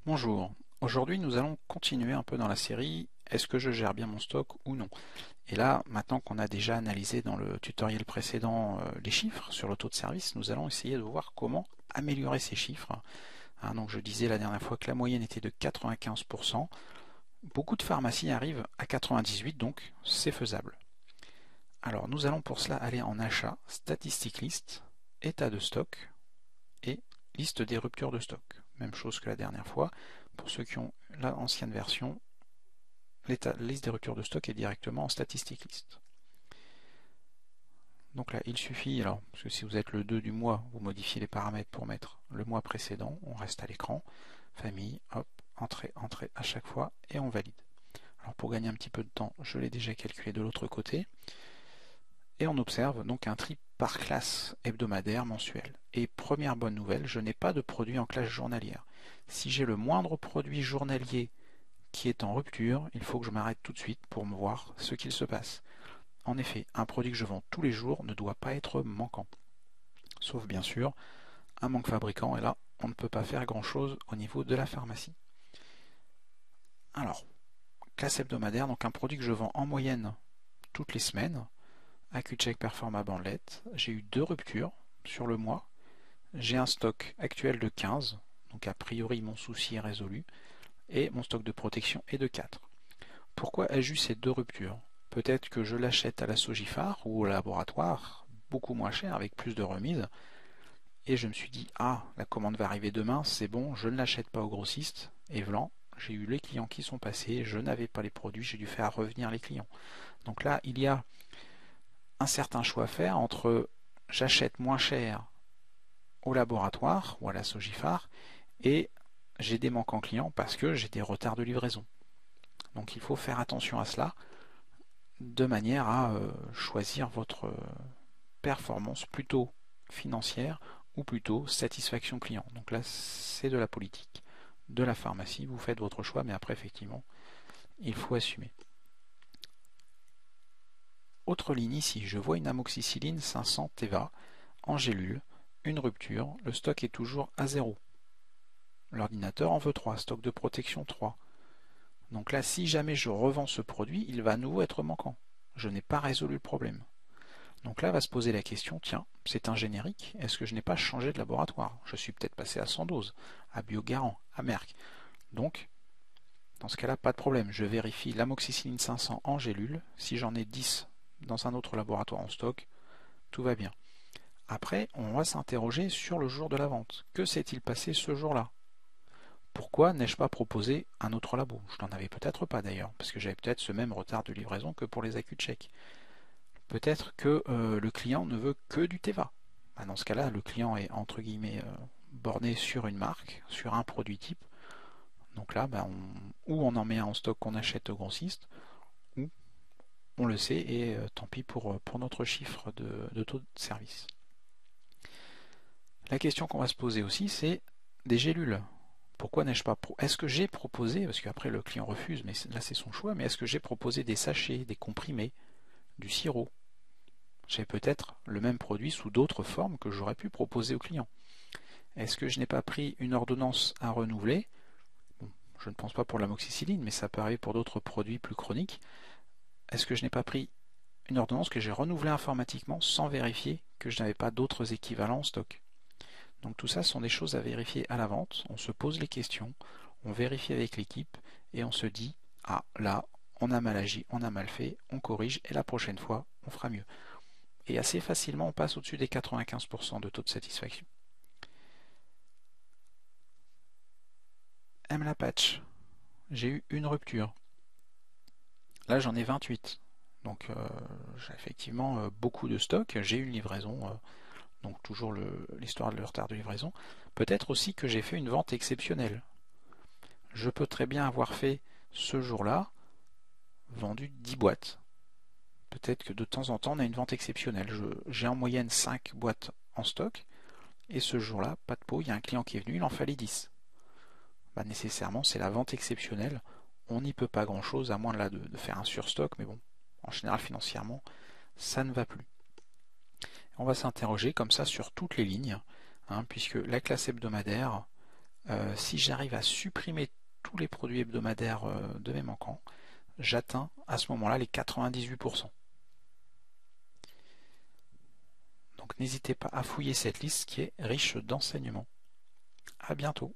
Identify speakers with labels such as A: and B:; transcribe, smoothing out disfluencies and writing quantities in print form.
A: Bonjour, aujourd'hui nous allons continuer un peu dans la série Est-ce que je gère bien mon stock ou non? Et là, maintenant qu'on a déjà analysé dans le tutoriel précédent les chiffres sur le taux de service, nous allons essayer de voir comment améliorer ces chiffres. Donc je disais la dernière fois que la moyenne était de 95%. Beaucoup de pharmacies arrivent à 98%, donc c'est faisable. Alors nous allons pour cela aller en achat, statistique list, état de stock et liste des ruptures de stock. Même chose que la dernière fois. Pour ceux qui ont l'ancienne version, la liste des ruptures de stock est directement en statistique list. Donc là, il suffit, alors, parce que si vous êtes le 2 du mois, vous modifiez les paramètres pour mettre le mois précédent, on reste à l'écran, famille, hop, entrée, entrée à chaque fois, et on valide. Alors pour gagner un petit peu de temps, je l'ai déjà calculé de l'autre côté, et on observe donc un tri par classe hebdomadaire, mensuel. Et première bonne nouvelle, je n'ai pas de produit en classe journalière. Si j'ai le moindre produit journalier qui est en rupture, il faut que je m'arrête tout de suite pour me voir ce qu'il se passe. En effet, un produit que je vends tous les jours ne doit pas être manquant. Sauf bien sûr un manque fabricant, et là, on ne peut pas faire grand-chose au niveau de la pharmacie. Alors, classe hebdomadaire, donc un produit que je vends en moyenne toutes les semaines. AccuCheck Performa Bandlet, j'ai eu 2 ruptures sur le mois. J'ai un stock actuel de 15, donc a priori mon souci est résolu, et mon stock de protection est de 4. Pourquoi ai-je eu ces 2 ruptures? Peut-être que je l'achète à la Sogifar ou au laboratoire, beaucoup moins cher, avec plus de remises, et je me suis dit, ah, la commande va arriver demain, c'est bon, je ne l'achète pas au grossiste, et voilà, j'ai eu les clients qui sont passés, je n'avais pas les produits, j'ai dû faire revenir les clients. Donc là, il y a un certain choix à faire entre j'achète moins cher au laboratoire ou à la Sogifar et j'ai des manquants clients parce que j'ai des retards de livraison. Donc il faut faire attention à cela de manière à choisir votre performance plutôt financière ou plutôt satisfaction client. Donc là c'est de la politique, de la pharmacie, vous faites votre choix, mais après effectivement il faut assumer. Autre ligne ici, je vois une amoxicilline 500 Teva en gélule, une rupture, le stock est toujours à 0. L'ordinateur en veut 3, stock de protection 3. Donc là, si jamais je revends ce produit, il va à nouveau être manquant. Je n'ai pas résolu le problème. Donc là va se poser la question, tiens, c'est un générique, est-ce que je n'ai pas changé de laboratoire? Je suis peut-être passé à Sandoz, à Biogarant, à Merck. Donc, dans ce cas-là, pas de problème. Je vérifie l'amoxicilline 500 en gélule. Si j'en ai 10 dans un autre laboratoire en stock, tout va bien. Après, on va s'interroger sur le jour de la vente. Que s'est-il passé ce jour-là? Pourquoi n'ai-je pas proposé un autre labo? Je n'en avais peut-être pas d'ailleurs, parce que j'avais peut-être ce même retard de livraison que pour les AccuCheck. Peut-être que le client ne veut que du Teva. Dans ce cas-là, le client est entre guillemets borné sur une marque, sur un produit type. Donc là, ou on en met un en stock qu'on achète au grossiste, ou on le sait et tant pis pour notre chiffre de taux de service. La question qu'on va se poser aussi, c'est des gélules. Pourquoi n'ai-je pas Est-ce que j'ai proposé, parce qu'après le client refuse, mais là c'est son choix, mais est-ce que j'ai proposé des sachets, des comprimés, du sirop? J'ai peut-être le même produit sous d'autres formes que j'aurais pu proposer au client. Est-ce que je n'ai pas pris une ordonnance à renouveler? Bon, je ne pense pas pour l'amoxicilline, mais ça peut arriver pour d'autres produits plus chroniques. Est-ce que je n'ai pas pris une ordonnance que j'ai renouvelée informatiquement sans vérifier que je n'avais pas d'autres équivalents en stock? Donc tout ça sont des choses à vérifier à la vente. On se pose les questions, on vérifie avec l'équipe et on se dit, ah là, on a mal agi, on a mal fait, on corrige et la prochaine fois, on fera mieux. Et assez facilement, on passe au-dessus des 95% de taux de satisfaction. La patch, j'ai eu une rupture. Là, j'en ai 28. Donc j'ai effectivement beaucoup de stock. J'ai eu une livraison, donc toujours l'histoire de le retard de livraison. Peut-être aussi que j'ai fait une vente exceptionnelle. Je peux très bien avoir fait ce jour-là vendu 10 boîtes. Peut-être que de temps en temps on a une vente exceptionnelle. J'ai en moyenne 5 boîtes en stock et ce jour-là, pas de peau, il y a un client qui est venu, il en fallait 10. Nécessairement, c'est la vente exceptionnelle. On n'y peut pas grand-chose à moins de faire un surstock, mais bon, en général financièrement, ça ne va plus. On va s'interroger comme ça sur toutes les lignes, puisque la classe hebdomadaire, Si j'arrive à supprimer tous les produits hebdomadaires de mes manquants, j'atteins à ce moment-là les 98%. Donc n'hésitez pas à fouiller cette liste qui est riche d'enseignements. À bientôt.